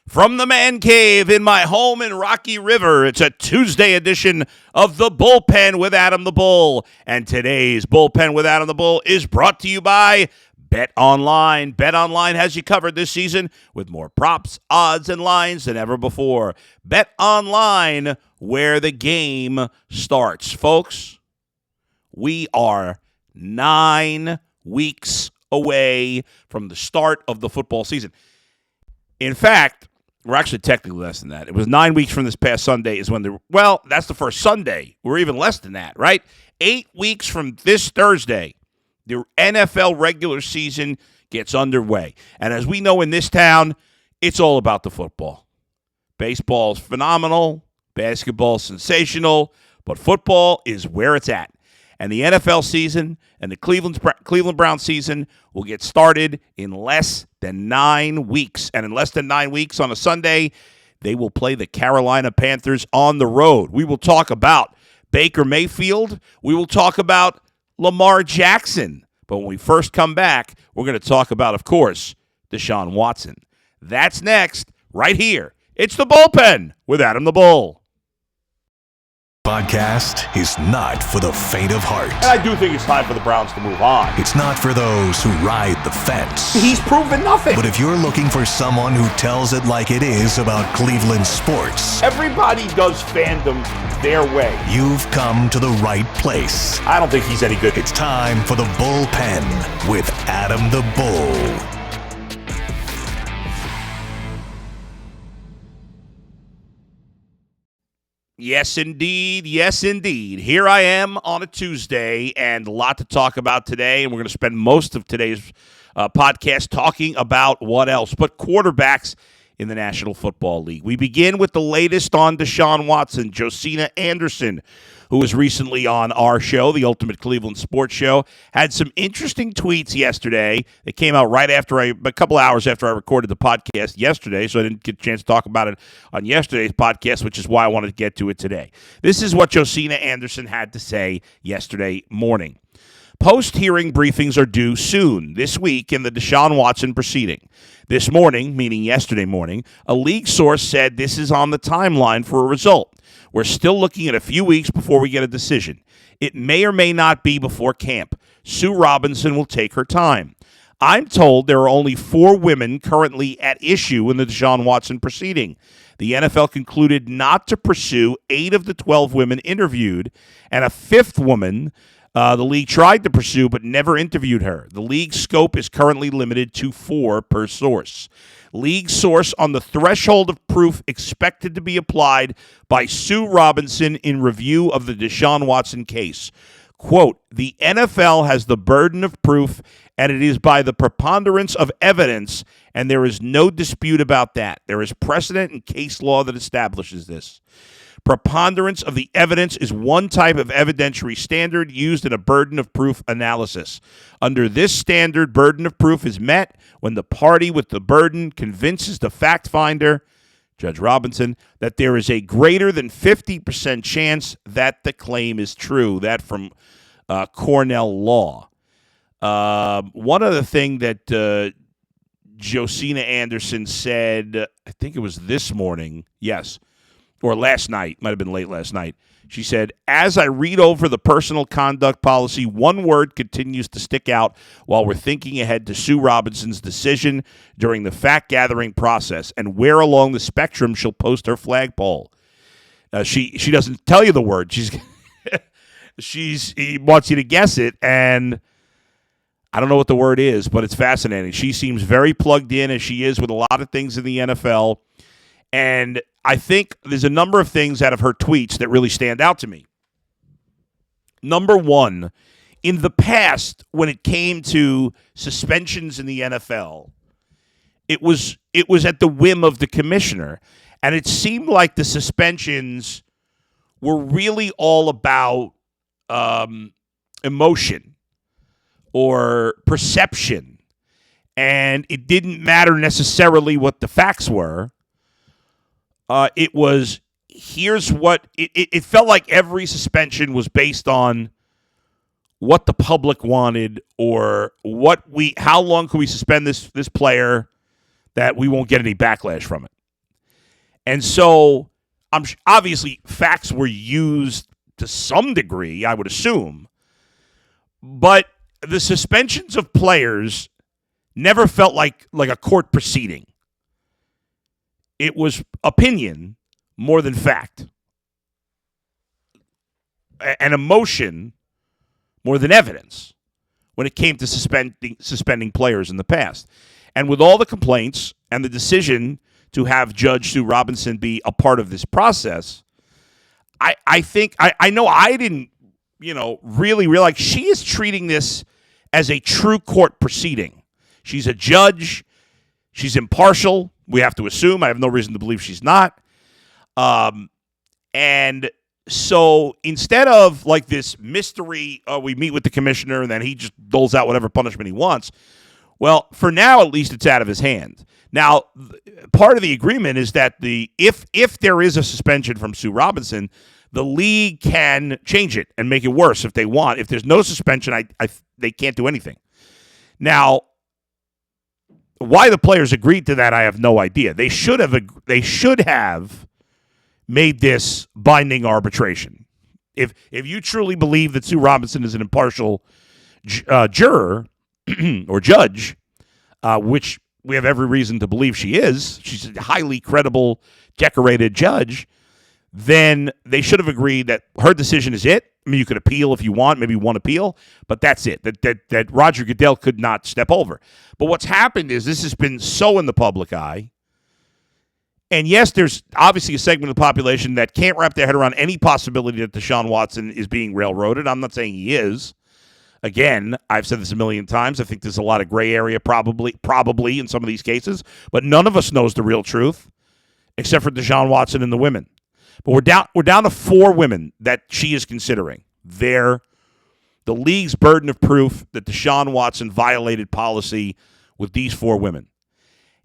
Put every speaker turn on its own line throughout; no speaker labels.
From the man cave in my home in Rocky River, it's a Tuesday edition of the Bullpen with Adam the Bull. And today's Bullpen with Adam the Bull is brought to you by Bet Online. Bet Online has you covered this season with more props, odds, and lines than ever before. Bet Online, where the game starts. Folks, we are 9 weeks away from the start of the football season. In fact, we're actually technically less than that. It was 9 weeks from this past Sunday is when that's the first Sunday. We're even less than that, right? 8 weeks from this Thursday, the NFL regular season gets underway. And as we know in this town, it's all about the football. Baseball's phenomenal, basketball's sensational, but football is where it's at. And the NFL season and the Cleveland Browns season will get started in less than 9 weeks. And in less than 9 weeks on a Sunday, they will play the Carolina Panthers on the road. We will talk about Baker Mayfield. We will talk about Lamar Jackson. But when we first come back, we're going to talk about, of course, Deshaun Watson. That's next, right here. It's the Bullpen with Adam the Bull.
Podcast is not for the faint of heart.
And I do think it's time for the Browns to move on.
It's not for those who ride the fence.
He's proven nothing.
But if you're looking for someone who tells it like it is about Cleveland sports,
everybody does fandom their way.
You've come to the right place.
I don't think he's any good.
It's time for the Bullpen with Adam the Bull.
Yes, indeed. Yes, indeed. Here I am on a Tuesday, and a lot to talk about today, and we're going to spend most of today's podcast talking about what else but quarterbacks in the National Football League. We begin with the latest on Deshaun Watson. Josina Anderson, who was recently on our show, the Ultimate Cleveland Sports Show, had some interesting tweets yesterday. They came out right after a couple hours after I recorded the podcast yesterday, so I didn't get a chance to talk about it on yesterday's podcast, which is why I wanted to get to it today. This is what Josina Anderson had to say yesterday morning. Post-hearing briefings are due soon, this week, in the Deshaun Watson proceeding. This morning, meaning yesterday morning, a league source said this is on the timeline for a result. We're still looking at a few weeks before we get a decision. It may or may not be before camp. Sue Robinson will take her time. I'm told there are only 4 women currently at issue in the Deshaun Watson proceeding. The NFL concluded not to pursue 8 of the 12 women interviewed, and a 5th woman the league tried to pursue but never interviewed her. The league's scope is currently limited to 4 per source. League source on the threshold of proof expected to be applied by Sue Robinson in review of the Deshaun Watson case. Quote, the NFL has the burden of proof, and it is by the preponderance of evidence, and there is no dispute about that. There is precedent and case law that establishes this. Preponderance of the evidence is one type of evidentiary standard used in a burden of proof analysis. Under this standard, burden of proof is met when the party with the burden convinces the fact finder, Judge Robinson, that there is a greater than 50% chance that the claim is true. That from Cornell Law. One other thing that Josina Anderson said, I think it was this morning, yes, or last night, might have been late last night. She said, as I read over the personal conduct policy, one word continues to stick out while we're thinking ahead to Sue Robinson's decision during the fact-gathering process and where along the spectrum she'll post her flagpole. She doesn't tell you the word. She wants you to guess it, and I don't know what the word is, but it's fascinating. She seems very plugged in, as she is with a lot of things in the NFL, and I think there's a number of things out of her tweets that really stand out to me. Number one, in the past, when it came to suspensions in the NFL, it was at the whim of the commissioner, and it seemed like the suspensions were really all about emotion or perception, and it didn't matter necessarily what the facts were. It was, here's what, it felt like every suspension was based on what the public wanted or how long can we suspend this player that we won't get any backlash from it. And so obviously facts were used to some degree, I would assume. But the suspensions of players never felt like a court proceeding. It was opinion more than fact, and emotion more than evidence when it came to suspending players in the past. And with all the complaints and the decision to have Judge Sue Robinson be a part of this process, I think I know I didn't really realize she is treating this as a true court proceeding. She's a judge. She's impartial. We have to assume. I have no reason to believe she's not. And so instead of like this mystery, we meet with the commissioner and then he just doles out whatever punishment he wants. Well, for now, at least it's out of his hand. Now, part of the agreement is that if there is a suspension from Sue Robinson, the league can change it and make it worse if they want. If there's no suspension, they can't do anything. Now, why the players agreed to that, I have no idea. They should have made this binding arbitration. If you truly believe that Sue Robinson is an impartial juror or judge, which we have every reason to believe she is, she's a highly credible, decorated judge, then they should have agreed that her decision is it. I mean, you could appeal if you want, maybe one appeal, but that's it. That Roger Goodell could not step over. But what's happened is this has been so in the public eye. And yes, there's obviously a segment of the population that can't wrap their head around any possibility that Deshaun Watson is being railroaded. I'm not saying he is. Again, I've said this a million times. I think there's a lot of gray area probably in some of these cases, but none of us knows the real truth except for Deshaun Watson and the women. But we're down to 4 women that she is considering. They're the league's burden of proof that Deshaun Watson violated policy with these 4 women.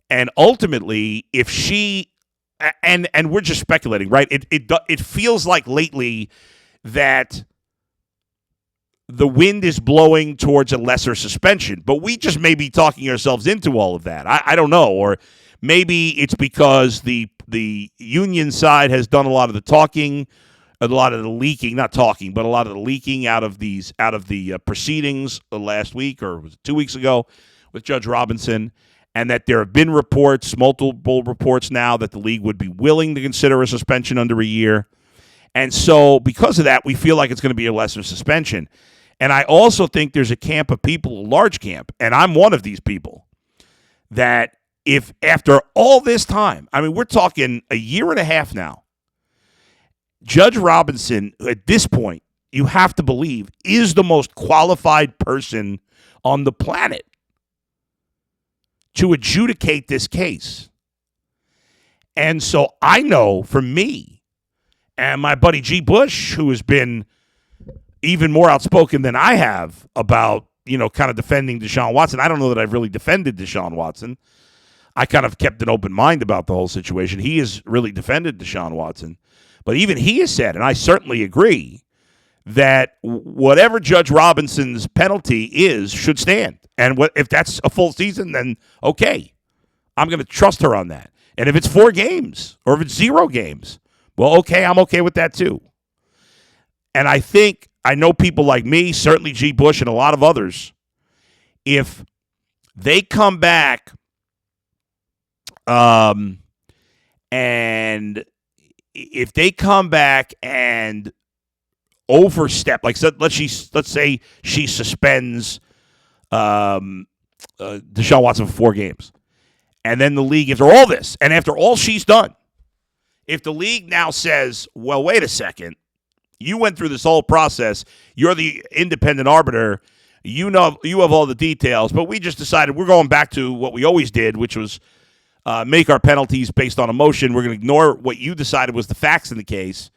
And ultimately, if she and we're just speculating, right? It feels like lately that the wind is blowing towards a lesser suspension, but we just may be talking ourselves into all of that. I don't know, or maybe it's because the union side has done a lot of the talking, a lot of the leaking, not talking, but a lot of the leaking out of the proceedings last week or was it 2 weeks ago with Judge Robinson, and that there have been reports, multiple reports now, that the league would be willing to consider a suspension under a year. And so because of that, we feel like it's going to be a lesser suspension. And I also think there's a camp of people, a large camp, and I'm one of these people, that if after all this time, I mean, we're talking a year and a half now, Judge Robinson, at this point, you have to believe, is the most qualified person on the planet to adjudicate this case. And so I know for me and my buddy G. Bush, who has been even more outspoken than I have about, kind of defending Deshaun Watson. I don't know that I've really defended Deshaun Watson. I kind of kept an open mind about the whole situation. He has really defended Deshaun Watson. But even he has said, and I certainly agree, that whatever Judge Robinson's penalty is should stand. And if that's a full season, then okay. I'm going to trust her on that. And if it's 4 games or if it's 0 games, well, okay, I'm okay with that too. And I know people like me, certainly G. Bush and a lot of others, if they come back and if they come back and overstep, like let's say she suspends Deshaun Watson for 4 games, and then the league, after all this, and after all she's done, if the league now says, well, wait a second, you went through this whole process, you're the independent arbiter, you have all the details, but we just decided we're going back to what we always did, which was make our penalties based on emotion. We're going to ignore what you decided was the facts in the case,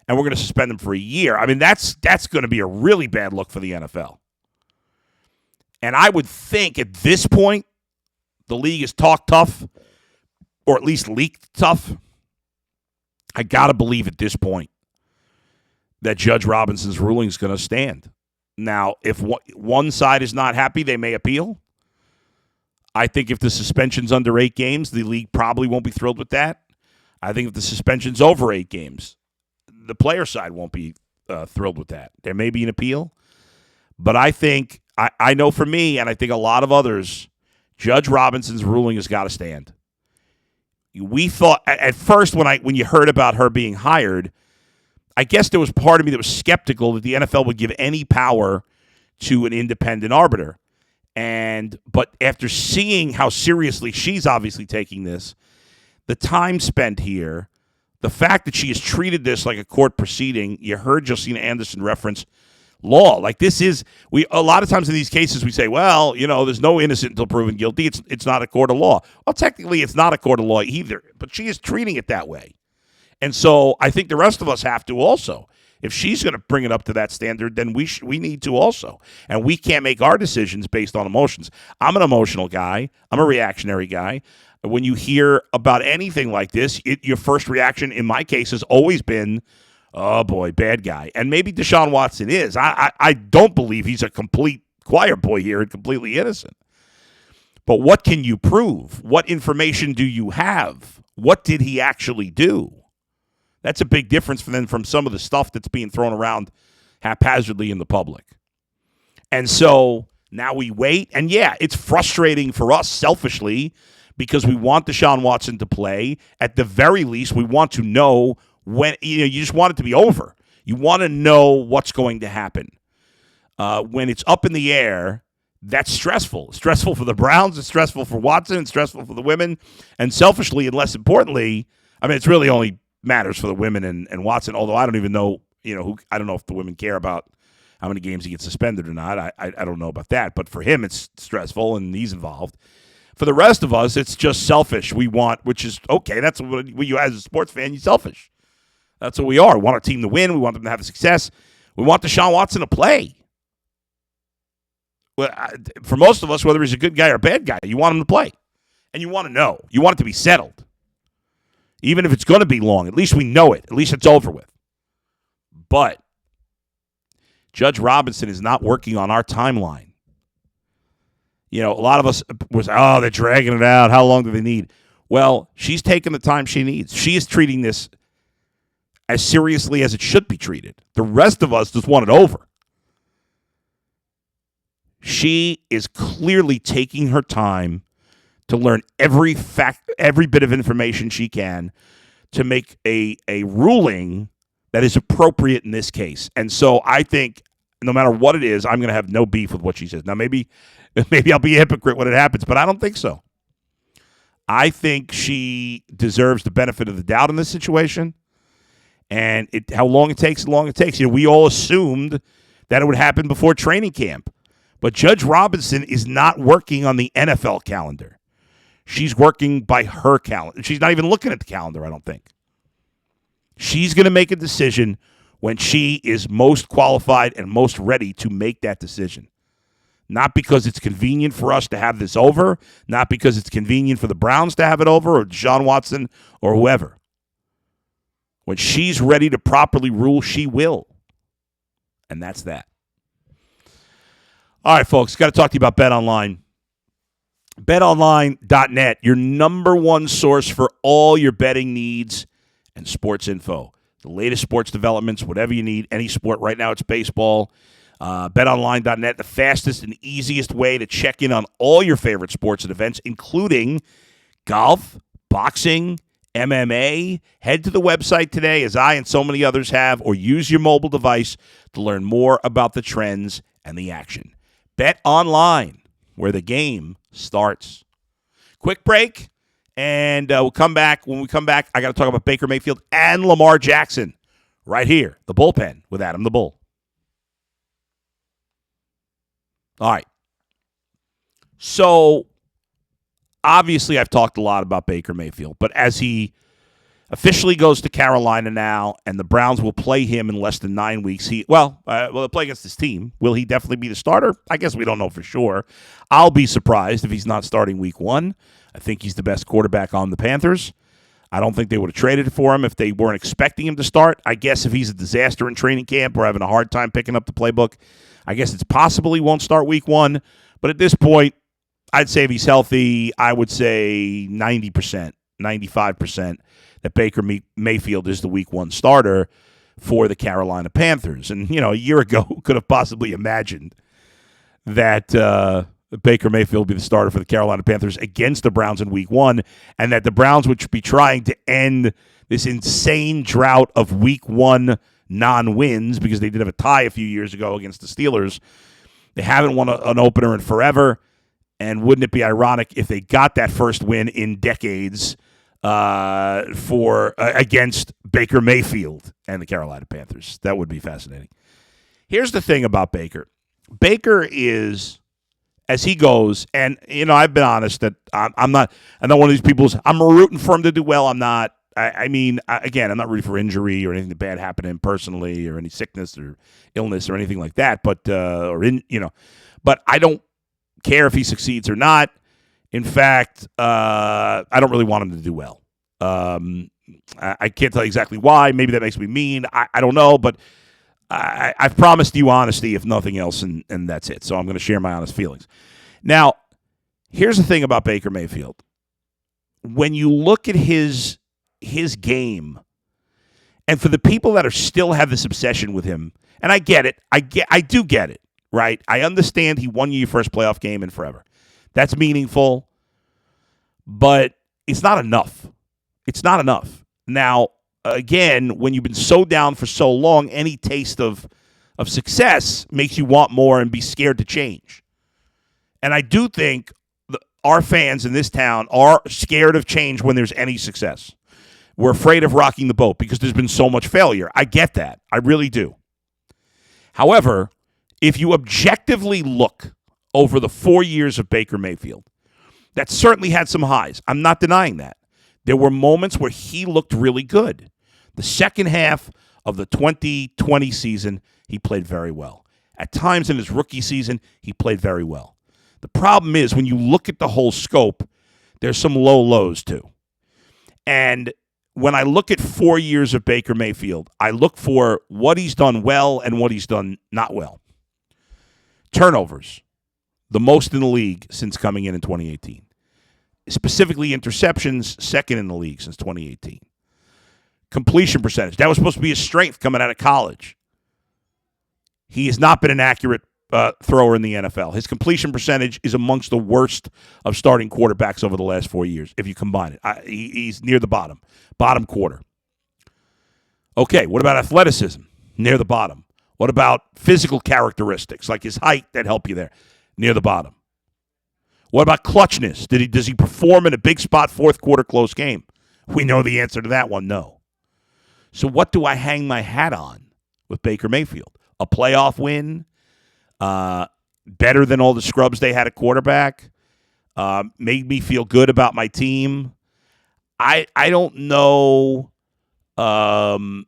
and we're going to suspend them for a year. I mean, that's going to be a really bad look for the NFL. And I would think at this point, the league is talked tough, or at least leaked tough. I got to believe at this point that Judge Robinson's ruling is going to stand. Now, if one side is not happy, they may appeal. I think if the suspension's under 8 games, the league probably won't be thrilled with that. I think if the suspension's over 8 games, the player side won't be thrilled with that. There may be an appeal, but I think, I know for me, and I think a lot of others, Judge Robinson's ruling has got to stand. We thought, at first when you heard about her being hired, I guess there was part of me that was skeptical that the NFL would give any power to an independent arbiter. But after seeing how seriously she's obviously taking this, the time spent here, the fact that she has treated this like a court proceeding, you heard Josina Anderson reference law. Like this is, a lot of times in these cases we say, well, there's no innocent until proven guilty. It's not a court of law. Well, technically it's not a court of law either, but she is treating it that way. And so I think the rest of us have to also. If she's going to bring it up to that standard, then we need to also. And we can't make our decisions based on emotions. I'm an emotional guy. I'm a reactionary guy. When you hear about anything like this, your first reaction, in my case, has always been, oh, boy, bad guy. And maybe Deshaun Watson is. I don't believe he's a complete choir boy here and completely innocent. But what can you prove? What information do you have? What did he actually do? That's a big difference from some of the stuff that's being thrown around haphazardly in the public. And so now we wait. And, yeah, it's frustrating for us selfishly because we want Deshaun Watson to play. At the very least, we want to know when you just want it to be over. You want to know what's going to happen. When it's up in the air, that's stressful. It's stressful for the Browns. It's stressful for Watson. It's stressful for the women. And selfishly, and less importantly, it's really only matters for the women and Watson, although I don't even know, I don't know if the women care about how many games he gets suspended or not. I don't know about that. But for him, it's stressful, and he's involved. For the rest of us, it's just selfish. We want, which is, okay, that's what you, as a sports fan, you're selfish. That's what we are. We want our team to win. We want them to have success. We want Deshaun Watson to play. Well, for most of us, whether he's a good guy or a bad guy, you want him to play. And you want to know. You want it to be settled. Even if it's going to be long, at least we know it. At least it's over with. But Judge Robinson is not working on our timeline. A lot of us was, they're dragging it out. How long do they need? Well, she's taking the time she needs. She is treating this as seriously as it should be treated. The rest of us just want it over. She is clearly taking her time to learn every bit of information she can to make a ruling that is appropriate in this case. And so I think no matter what it is, I'm going to have no beef with what she says. Now, maybe I'll be a hypocrite when it happens, but I don't think so. I think she deserves the benefit of the doubt in this situation. And how long it takes, we all assumed that it would happen before training camp. But Judge Robinson is not working on the NFL calendar. She's working by her calendar. She's not even looking at the calendar, I don't think. She's going to make a decision when she is most qualified and most ready to make that decision. Not because it's convenient for us to have this over, not because it's convenient for the Browns to have it over, or Deshaun Watson, or whoever. When she's ready to properly rule, she will. And that's that. All right, folks, got to talk to you about BetOnline. BetOnline.net, your number one source for all your betting needs and sports info. The latest sports developments, whatever you need, any sport. Right now it's baseball. BetOnline.net, the fastest and easiest way to check in on all your favorite sports and events, including golf, boxing, MMA. Head to the website today, as I and so many others have, or use your mobile device to learn more about the trends and the action. BetOnline, where the game starts. Quick break, and we'll come back. When we come back, I got to talk about Baker Mayfield and Lamar Jackson right here, the bullpen with Adam the Bull. All right. So, obviously, I've talked a lot about Baker Mayfield, but as he officially goes to Carolina now, and the Browns will play him in less than 9 weeks. They'll play against his team. Will he definitely be the starter? I guess we don't know for sure. I'll be surprised if he's not starting week 1. I think he's the best quarterback on the Panthers. I don't think they would have traded for him if they weren't expecting him to start. I guess if he's a disaster in training camp or having a hard time picking up the playbook, I guess it's possible he won't start week 1. But at this point, I'd say if he's healthy, I would say 90%. 95% that Baker Mayfield is the week one starter for the Carolina Panthers. And, a year ago, who could have possibly imagined that Baker Mayfield would be the starter for the Carolina Panthers against the Browns in week one, and that the Browns would be trying to end this insane drought of week one non-wins because they did have a tie a few years ago against the Steelers. They haven't won an opener in forever, and wouldn't it be ironic if they got that first win in decades against Baker Mayfield and the Carolina Panthers? That would be fascinating. Here's the thing about Baker. Baker is, as he goes, and I've been honest that I'm not one of these people. I'm rooting for him to do well. I'm not. Again, I'm not rooting for injury or anything bad happened to him personally, or any sickness or illness or anything like that. But but I don't care if he succeeds or not. In fact, I don't really want him to do well. I can't tell you exactly why. Maybe that makes me mean. I don't know, but I've promised you honesty, if nothing else, and that's it. So I'm going to share my honest feelings. Now, here's the thing about Baker Mayfield. When you look at his game, and for the people that still have this obsession with him, and I get it. I do get it, right? I understand he won you your first playoff game in forever. That's meaningful, but it's not enough. It's not enough. Now, again, when you've been so down for so long, any taste of success makes you want more and be scared to change. And I do think our fans in this town are scared of change when there's any success. We're afraid of rocking the boat because there's been so much failure. I get that. I really do. However, if you objectively look over the 4 years of Baker Mayfield, that certainly had some highs. I'm not denying that. There were moments where he looked really good. The second half of the 2020 season, he played very well. At times in his rookie season, he played very well. The problem is when you look at the whole scope, there's some low lows too. And when I look at 4 years of Baker Mayfield, I look for what he's done well and what he's done not well. Turnovers, the most in the league since coming in 2018. Specifically interceptions, second in the league since 2018. Completion percentage, that was supposed to be his strength coming out of college. He has not been an accurate thrower in the NFL. His completion percentage is amongst the worst of starting quarterbacks over the last 4 years, if you combine it. He's near the bottom quarter. Okay, what about athleticism? Near the bottom. What about physical characteristics, like his height that help you there? Near the bottom. What about clutchness? Does he perform in a big spot, fourth quarter, close game? We know the answer to that one, no. So what do I hang my hat on with Baker Mayfield? A playoff win? Better than all the scrubs they had at quarterback? Made me feel good about my team? I don't know. I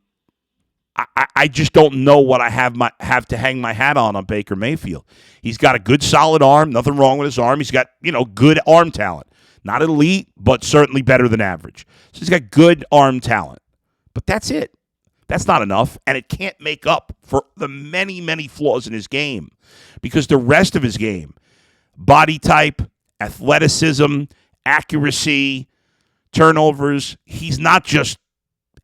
just don't know what I have to hang my hat on Baker Mayfield. He's got a good, solid arm. Nothing wrong with his arm. He's got, good arm talent. Not elite, but certainly better than average. So he's got good arm talent. But that's it. That's not enough, and it can't make up for the many, many flaws in his game because the rest of his game, body type, athleticism, accuracy, turnovers, he's not just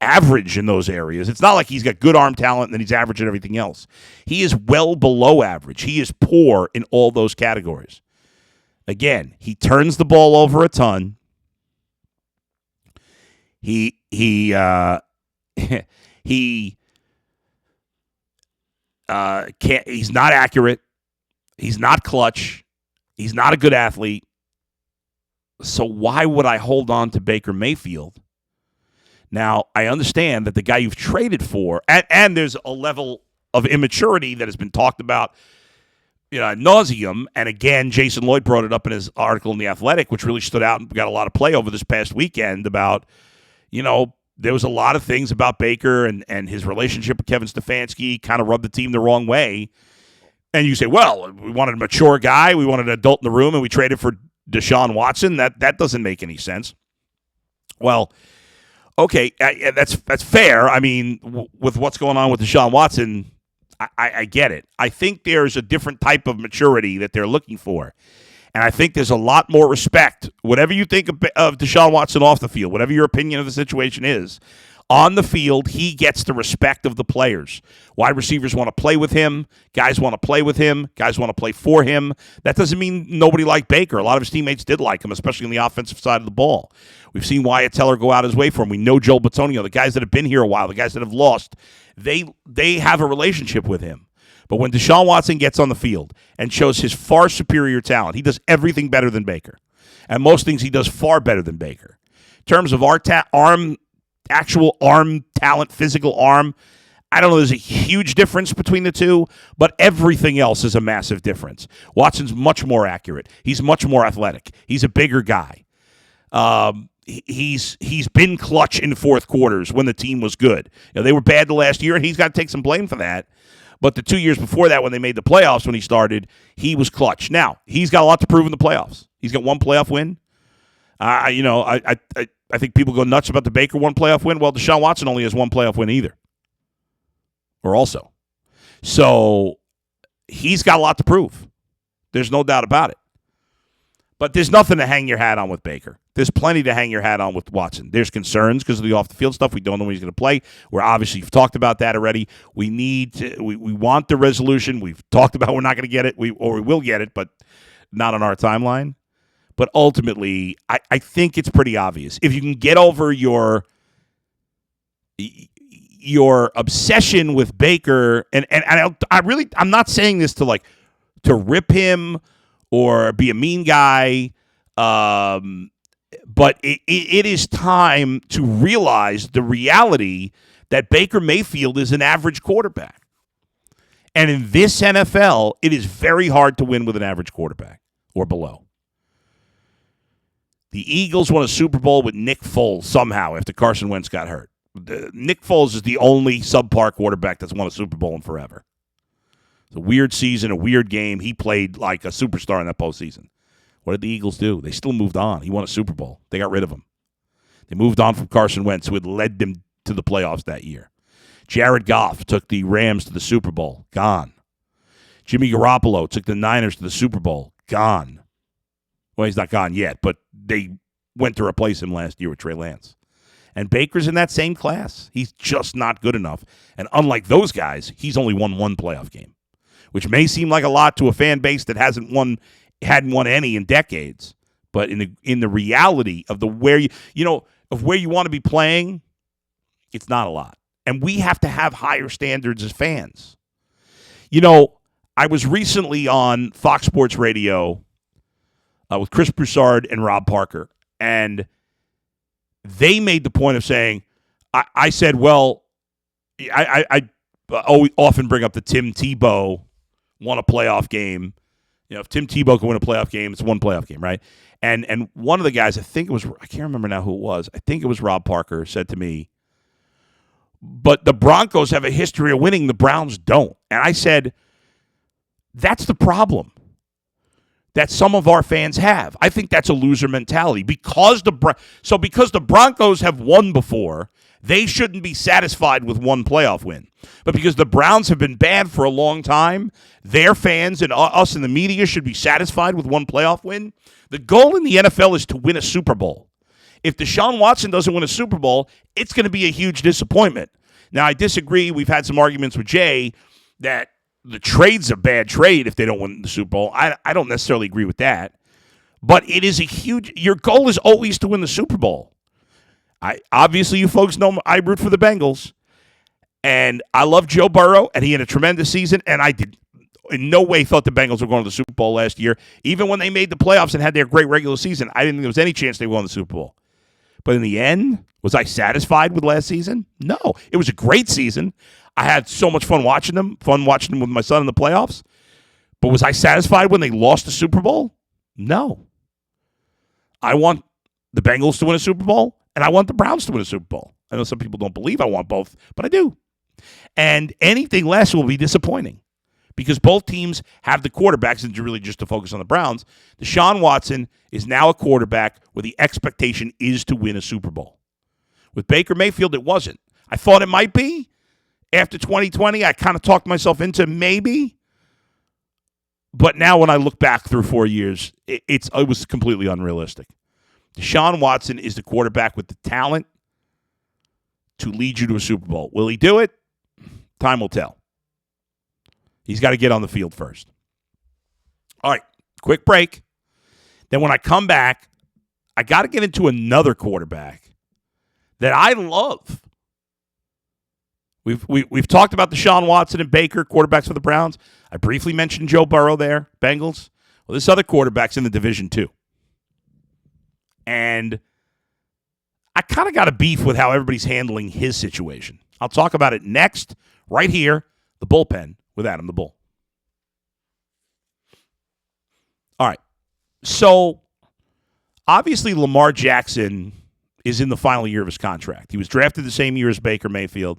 average in those areas. It's not like he's got good arm talent and then he's average at everything else. He is well below average. He is poor in all those categories. Again, he turns the ball over a ton. He's not accurate. He's not clutch. He's not a good athlete. So why would I hold on to Baker Mayfield? Now, I understand that the guy you've traded for, and there's a level of immaturity that has been talked about ad nauseum. And again, Jason Lloyd brought it up in his article in The Athletic, which really stood out and got a lot of play over this past weekend about, there was a lot of things about Baker and his relationship with Kevin Stefanski kind of rubbed the team the wrong way. And you say, well, we wanted a mature guy. We wanted an adult in the room, and we traded for Deshaun Watson. That doesn't make any sense. Well, okay, that's fair. I mean, with what's going on with Deshaun Watson, I get it. I think there's a different type of maturity that they're looking for. And I think there's a lot more respect, whatever you think of Deshaun Watson off the field, whatever your opinion of the situation is. On the field, he gets the respect of the players. Wide receivers want to play with him. Guys want to play with him. Guys want to play for him. That doesn't mean nobody liked Baker. A lot of his teammates did like him, especially on the offensive side of the ball. We've seen Wyatt Teller go out his way for him. We know Joel Bitonio, the guys that have been here a while, the guys that have lost, they have a relationship with him. But when Deshaun Watson gets on the field and shows his far superior talent, he does everything better than Baker. And most things he does far better than Baker. In terms of actual arm talent, physical arm, I don't know, there's a huge difference between the two, but everything else is a massive difference. Watson's much more accurate. He's much more athletic. He's a bigger guy. He's been clutch in fourth quarters when the team was good. They were bad the last year, and he's got to take some blame for that. But the 2 years before that, when they made the playoffs, when he started, he was clutch. Now, he's got a lot to prove in the playoffs. He's got one playoff win. I think people go nuts about the Baker one playoff win. Well, Deshaun Watson only has one playoff win either. Or also. So he's got a lot to prove. There's no doubt about it. But there's nothing to hang your hat on with Baker. There's plenty to hang your hat on with Watson. There's concerns because of the off-the-field stuff. We don't know when he's going to play. We're obviously you've talked about that already. We want the resolution. We've talked about we're not going to get it. We will get it, but not on our timeline. But ultimately, I think it's pretty obvious. If you can get over your obsession with Baker, and I'm not saying this to rip him or be a mean guy, but it is time to realize the reality that Baker Mayfield is an average quarterback. And in this NFL, it is very hard to win with an average quarterback or below. The Eagles won a Super Bowl with Nick Foles somehow after Carson Wentz got hurt. Nick Foles is the only subpar quarterback that's won a Super Bowl in forever. It's a weird season, a weird game. He played like a superstar in that postseason. What did the Eagles do? They still moved on. He won a Super Bowl. They got rid of him. They moved on from Carson Wentz, who had led them to the playoffs that year. Jared Goff took the Rams to the Super Bowl. Gone. Jimmy Garoppolo took the Niners to the Super Bowl. Gone. Well, he's not gone yet, but they went to replace him last year with Trey Lance. And Baker's in that same class. He's just not good enough. And unlike those guys, he's only won one playoff game, which may seem like a lot to a fan base that hadn't won any in decades. But in the reality of where you want to be playing, it's not a lot. And we have to have higher standards as fans. I was recently on Fox Sports Radio with Chris Broussard and Rob Parker, and they made the point of saying, I said, well, I often bring up the Tim Tebow won a playoff game. If Tim Tebow can win a playoff game, it's one playoff game, right? And one of the guys, I can't remember now who it was. I think it was Rob Parker, said to me, but the Broncos have a history of winning, the Browns don't. And I said, that's the problem that some of our fans have. I think that's a loser mentality. Because the Broncos have won before, they shouldn't be satisfied with one playoff win. But because the Browns have been bad for a long time, their fans and us in the media should be satisfied with one playoff win. The goal in the NFL is to win a Super Bowl. If Deshaun Watson doesn't win a Super Bowl, it's going to be a huge disappointment. Now, I disagree. We've had some arguments with Jay that the trade's a bad trade if they don't win the Super Bowl. I don't necessarily agree with that. But it is your goal is always to win the Super Bowl. Obviously, you folks know I root for the Bengals. And I love Joe Burrow, and he had a tremendous season. And I did in no way thought the Bengals were going to the Super Bowl last year. Even when they made the playoffs and had their great regular season, I didn't think there was any chance they won the Super Bowl. But in the end, was I satisfied with last season? No. It was a great season. I had so much fun watching them with my son in the playoffs. But was I satisfied when they lost the Super Bowl? No. I want the Bengals to win a Super Bowl, and I want the Browns to win a Super Bowl. I know some people don't believe I want both, but I do. And anything less will be disappointing because both teams have the quarterbacks, and really just to focus on the Browns, Deshaun Watson is now a quarterback where the expectation is to win a Super Bowl. With Baker Mayfield, it wasn't. I thought it might be. After 2020, I kind of talked myself into maybe. But now when I look back through 4 years, it was completely unrealistic. Deshaun Watson is the quarterback with the talent to lead you to a Super Bowl. Will he do it? Time will tell. He's got to get on the field first. All right, quick break. Then when I come back, I got to get into another quarterback that I love. We've talked about Deshaun Watson and Baker, quarterbacks for the Browns. I briefly mentioned Joe Burrow there, Bengals. Well, this other quarterback's in the division too. And I kind of got a beef with how everybody's handling his situation. I'll talk about it next, right here, the Bullpen with Adam the Bull. All right. So, obviously, Lamar Jackson is in the final year of his contract. He was drafted the same year as Baker Mayfield.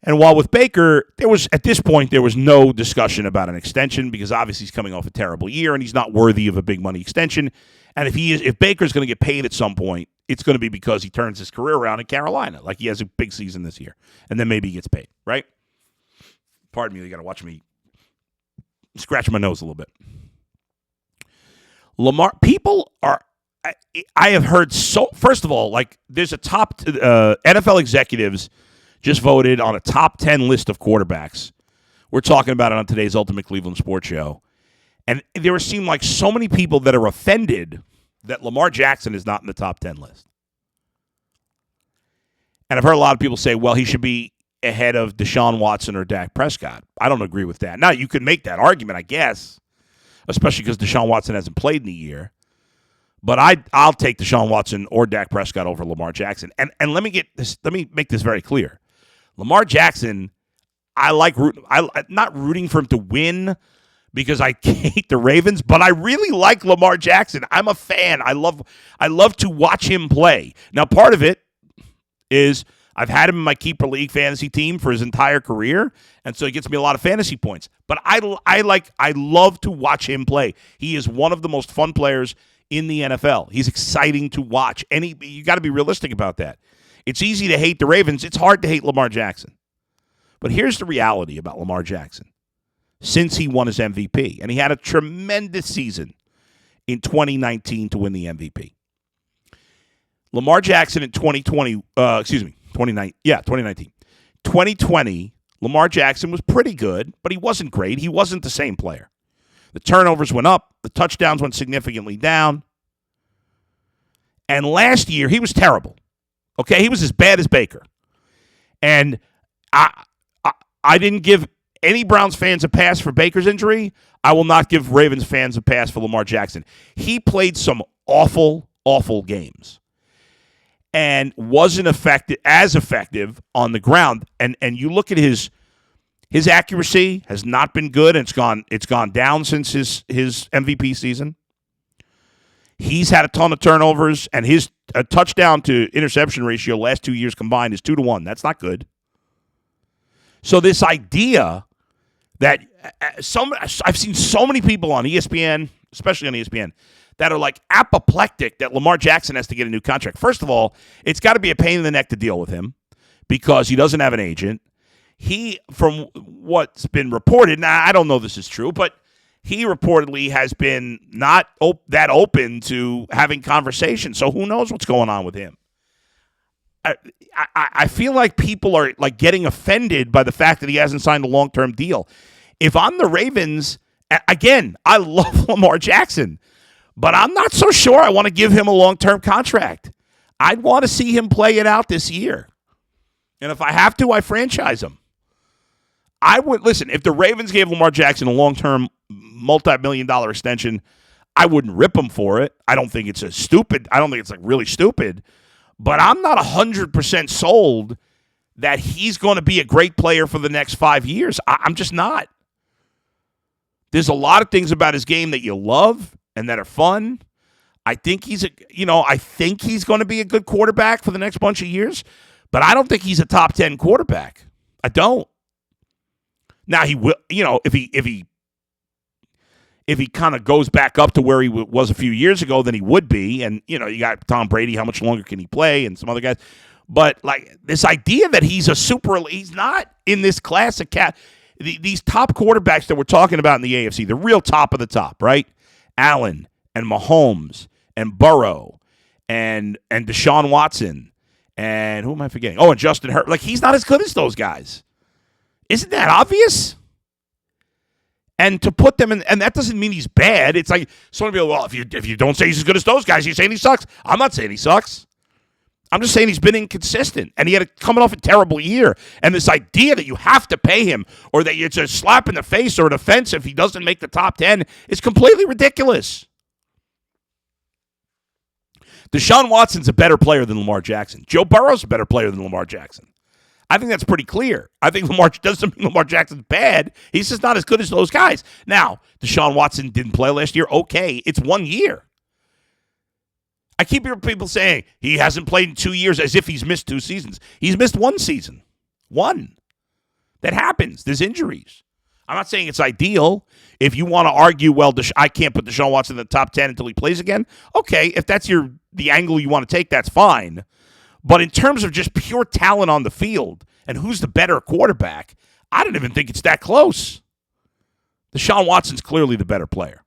And while with Baker, at this point, there was no discussion about an extension because obviously he's coming off a terrible year and he's not worthy of a big money extension. And if Baker's going to get paid at some point, it's going to be because he turns his career around in Carolina, like he has a big season this year. And then maybe he gets paid, right? Pardon me, you got to watch me scratch my nose a little bit. Lamar, people are, I have heard first of all, like there's a top, NFL executives just voted on a top 10 list of quarterbacks. We're talking about it on today's Ultimate Cleveland Sports Show. And there seem like so many people that are offended that Lamar Jackson is not in the top 10 list. And I've heard a lot of people say, well, he should be ahead of Deshaun Watson or Dak Prescott. I don't agree with that. Now, you could make that argument, I guess, especially because Deshaun Watson hasn't played in a year. But I'll take Deshaun Watson or Dak Prescott over Lamar Jackson. And let me make this very clear. Lamar Jackson, I like not rooting for him to win because I hate the Ravens, but I really like Lamar Jackson. I'm a fan. I love to watch him play. Now, part of it is I've had him in my keeper league fantasy team for his entire career, and so he gets me a lot of fantasy points. But I love to watch him play. He is one of the most fun players in the NFL. He's exciting to watch, and you got to be realistic about that. It's easy to hate the Ravens. It's hard to hate Lamar Jackson. But here's the reality about Lamar Jackson. Since he won his MVP, and he had a tremendous season in 2019 to win the MVP. Lamar Jackson in 2019. 2020, Lamar Jackson was pretty good, but he wasn't great. He wasn't the same player. The turnovers went up. The touchdowns went significantly down. And last year, he was terrible. Okay, he was as bad as Baker. And I didn't give any Browns fans a pass for Baker's injury. I will not give Ravens fans a pass for Lamar Jackson. He played some awful, awful games and wasn't as effective on the ground. And you look at his accuracy has not been good, and it's gone down since his MVP season. He's had a ton of turnovers, and his touchdown to interception ratio last 2 years combined is 2-1. That's not good. So this idea that I've seen so many people on ESPN, especially on ESPN, that are like apoplectic that Lamar Jackson has to get a new contract. First of all, it's got to be a pain in the neck to deal with him because he doesn't have an agent. He, from what's been reported, now I don't know this is true, but he reportedly has been not that open to having conversations. So who knows what's going on with him? I feel like people are like getting offended by the fact that he hasn't signed a long-term deal. If I'm the Ravens, again, I love Lamar Jackson, but I'm not so sure I want to give him a long-term contract. I'd want to see him play it out this year. And if I have to, I franchise him. I would listen, if the Ravens gave Lamar Jackson a long-term multi-million-dollar extension, I wouldn't rip him for it. I don't think it's like really stupid. But I'm not 100% sold that he's going to be a great player for the next 5 years. I'm just not. There's a lot of things about his game that you love and that are fun. I think he's going to be a good quarterback for the next bunch of years, but I don't think he's a top 10 quarterback. I don't. Now he will, if he kind of goes back up to where he was a few years ago, then he would be. And, you got Tom Brady, how much longer can he play, and some other guys. But, like, this idea that he's not in this class of cat. these top quarterbacks that we're talking about in the AFC, the real top of the top, right? Allen and Mahomes and Burrow and Deshaun Watson and who am I forgetting? Oh, and Justin Herbert. Like, he's not as good as those guys. Isn't that obvious? And to put them in, and that doesn't mean he's bad. It's like someone will be like, well, if you don't say he's as good as those guys, you're saying he sucks. I'm not saying he sucks. I'm just saying he's been inconsistent, and he had coming off a terrible year. And this idea that you have to pay him or that it's a slap in the face or an offense if he doesn't make the top 10 is completely ridiculous. Deshaun Watson's a better player than Lamar Jackson. Joe Burrow's a better player than Lamar Jackson. I think that's pretty clear. I think Lamar doesn't mean Lamar Jackson's bad. He's just not as good as those guys. Now, Deshaun Watson didn't play last year. Okay, it's 1 year. I keep hearing people saying he hasn't played in 2 years as if he's missed 2 seasons. He's missed 1 season. 1. That happens. There's injuries. I'm not saying it's ideal. If you want to argue, well, I can't put Deshaun Watson in the top 10 until he plays again. Okay, if that's the angle you want to take, that's fine. But in terms of just pure talent on the field and who's the better quarterback, I don't even think it's that close. Deshaun Watson's clearly the better player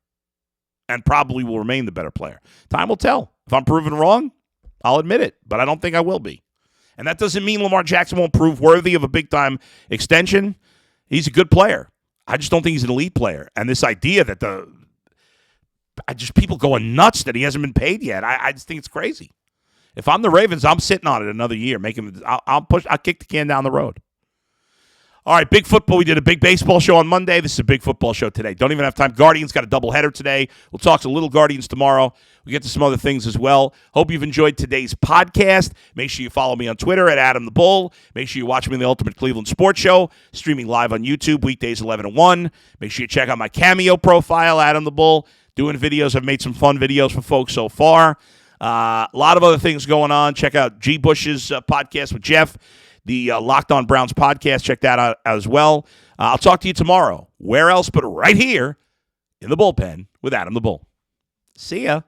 and probably will remain the better player. Time will tell. If I'm proven wrong, I'll admit it, but I don't think I will be. And that doesn't mean Lamar Jackson won't prove worthy of a big-time extension. He's a good player. I just don't think he's an elite player. And this idea that people going nuts that he hasn't been paid yet, I just think it's crazy. If I'm the Ravens, I'm sitting on it another year. I'll kick the can down the road. All right, big football. We did a big baseball show on Monday. This is a big football show today. Don't even have time. Guardians got a doubleheader today. We'll talk to little Guardians tomorrow. We get to some other things as well. Hope you've enjoyed today's podcast. Make sure you follow me on Twitter at Adam the Bull. Make sure you watch me on the Ultimate Cleveland Sports Show, streaming live on YouTube weekdays 11 to 1. Make sure you check out my Cameo profile, Adam the Bull. Doing videos. I've made some fun videos for folks so far. A lot of other things going on. Check out G. Bush's podcast with Jeff. The Locked On Browns podcast. Check that out as well. I'll talk to you tomorrow. Where else but right here in the bullpen with Adam the Bull. See ya.